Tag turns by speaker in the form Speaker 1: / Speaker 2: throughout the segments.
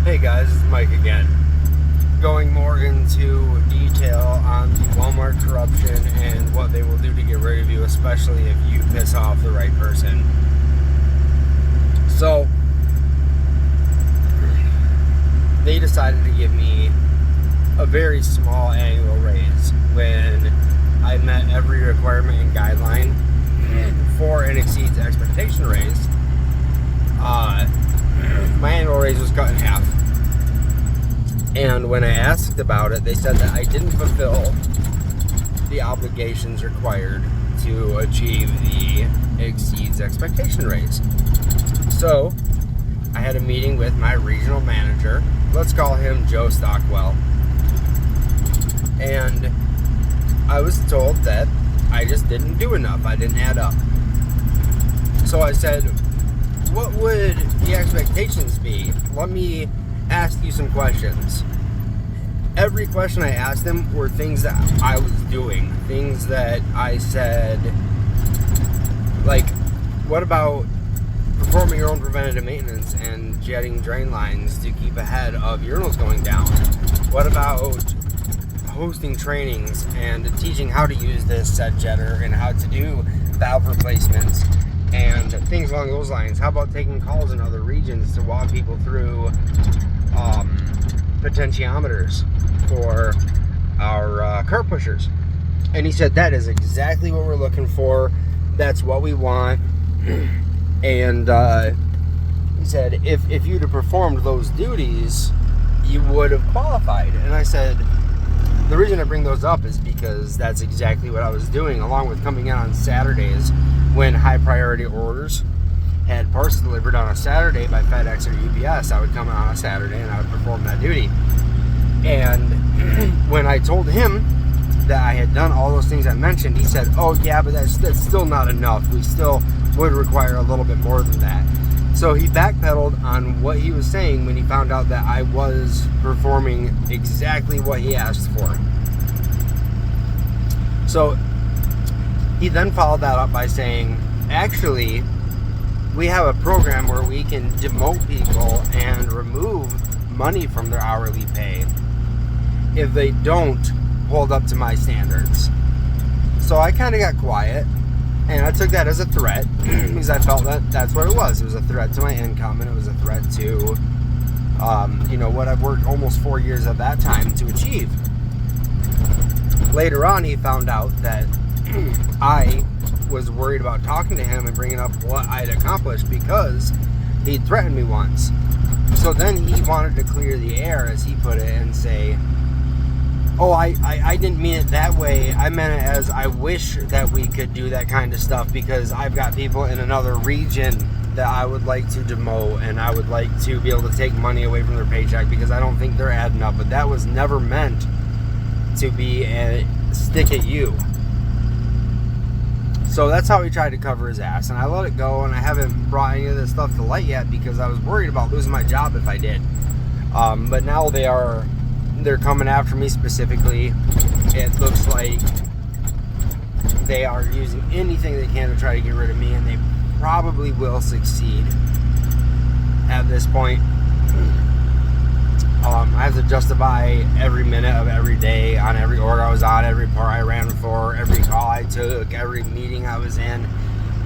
Speaker 1: Hey guys, it's Mike again. Going more into detail on the Walmart corruption and what they will do to get rid of you, especially if you piss off the right person. So, they decided to give me a very small annual raise when I met every requirement and guideline for and exceeds expectation raise. My annual raise was cut in half. And when I asked about it, they said that I didn't fulfill the obligations required to achieve the exceeds expectation raise. So, I had a meeting with my regional manager. Let's call him Joe Stockwell. And I was told that I just didn't do enough. I didn't add up. So I said, what would the expectations be? Let me ask you some questions. Every question I asked him were things that I was doing. Things that I said, like, what about performing your own preventative maintenance and jetting drain lines to keep ahead of urinals going down? What about hosting trainings and teaching how to use this set jetter and how to do valve replacements and things along those lines? How about taking calls in other regions to walk people through potentiometers for our car pushers? And he said, that is exactly what we're looking for. That's what we want. And he said, if you'd have performed those duties, you would have qualified. And I said, the reason I bring those up is because that's exactly what I was doing, along with coming in on Saturdays when high priority orders had parcels delivered on a Saturday by FedEx or UPS. I would come in on a Saturday and I would perform that duty. And when I told him that I had done all those things I mentioned, he said, oh yeah, but that's still not enough. We still would require a little bit more than that. So he backpedaled on what he was saying when he found out that I was performing exactly what he asked for. So he then followed that up by saying, actually, we have a program where we can demote people and remove money from their hourly pay if they don't hold up to my standards. So I kind of got quiet. And I took that as a threat because I felt that that's what it was. It was a threat to my income, and it was a threat to, what I've worked almost 4 years at that time to achieve. Later on, he found out that I was worried about talking to him and bringing up what I'd accomplished because he threatened me once. So then he wanted to clear the air, as he put it, and say, oh, I didn't mean it that way. I meant it as I wish that we could do that kind of stuff because I've got people in another region that I would like to demote and I would like to be able to take money away from their paycheck because I don't think they're adding up. But that was never meant to be a stick at you. So that's how he tried to cover his ass. And I let it go, and I haven't brought any of this stuff to light yet because I was worried about losing my job if I did. But now they're coming after me specifically. It looks like they are using anything they can to try to get rid of me, and they probably will succeed at this point. I have to justify every minute of every day on every order I was on, every part I ran for, every call I took, every meeting I was in.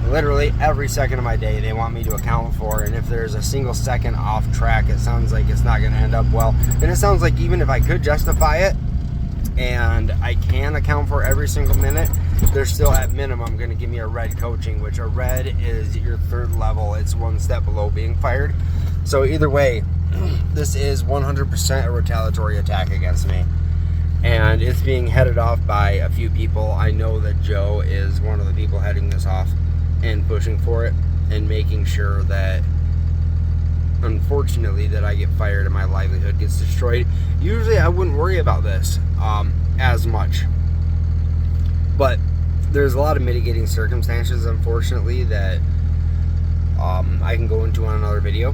Speaker 1: Literally every second of my day they want me to account for, and if there's a single second off track, it sounds like it's not going to end up well. And it sounds like even if I could justify it and I can account for every single minute, they're still at minimum going to give me a red coaching, which a red is your third level. It's one step below being fired. So either way, this is 100% a retaliatory attack against me, and it's being headed off by a few people. I know that Joe is one of the people heading this off and pushing for it and making sure that, unfortunately, that I get fired and my livelihood gets destroyed. Usually I wouldn't worry about this as much, but there's a lot of mitigating circumstances, unfortunately, that I can go into on another video.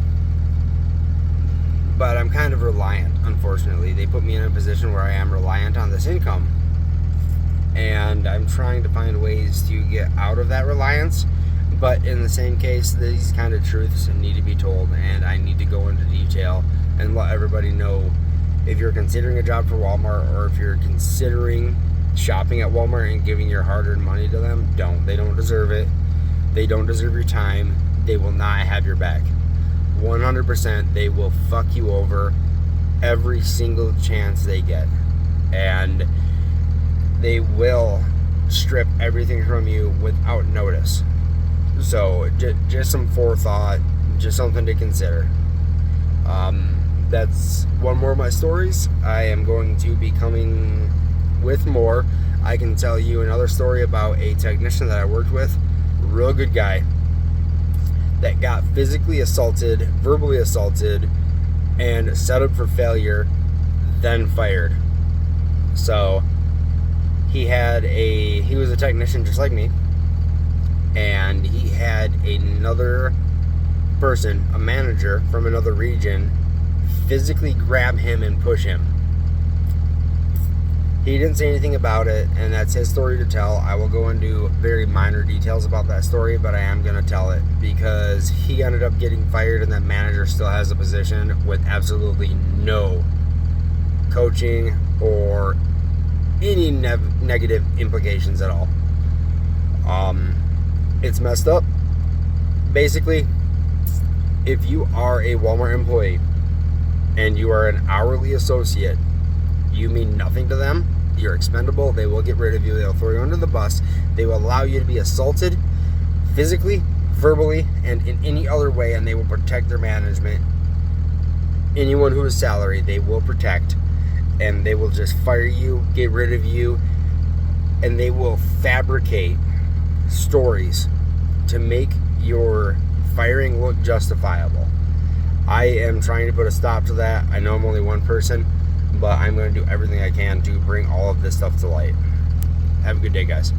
Speaker 1: But I'm kind of reliant, unfortunately. They put me in a position where I am reliant on this income, and I'm trying to find ways to get out of that reliance. But in the same case, these kind of truths need to be told, and I need to go into detail and let everybody know, if you're considering a job for Walmart, or if you're considering shopping at Walmart and giving your hard-earned money to them, don't. They don't deserve it. They don't deserve your time. They will not have your back. 100%, they will fuck you over every single chance they get. And they will strip everything from you without notice. So just some forethought, just something to consider. That's one more of my stories. I am going to be coming with more. I can tell you another story about a technician that I worked with, real good guy, that got physically assaulted, verbally assaulted, and set up for failure, then fired. So he was a technician just like me, and he had another person, a manager from another region, physically grab him and push him. He didn't say anything about it, and that's his story to tell. I will go into very minor details about that story, but I am going to tell it because he ended up getting fired, and that manager still has a position with absolutely no coaching or any negative implications at all. It's messed up. Basically, if you are a Walmart employee and you are an hourly associate, you mean nothing to them. You're expendable. They will get rid of you. They'll throw you under the bus. They will allow you to be assaulted physically, verbally, and in any other way, and they will protect their management. Anyone who is salary, they will protect, and they will just fire you, get rid of you, and they will fabricate stories to make your firing look justifiable. I am trying to put a stop to that. I know I'm only one person, but I'm going to do everything I can to bring all of this stuff to light. Have a good day, guys.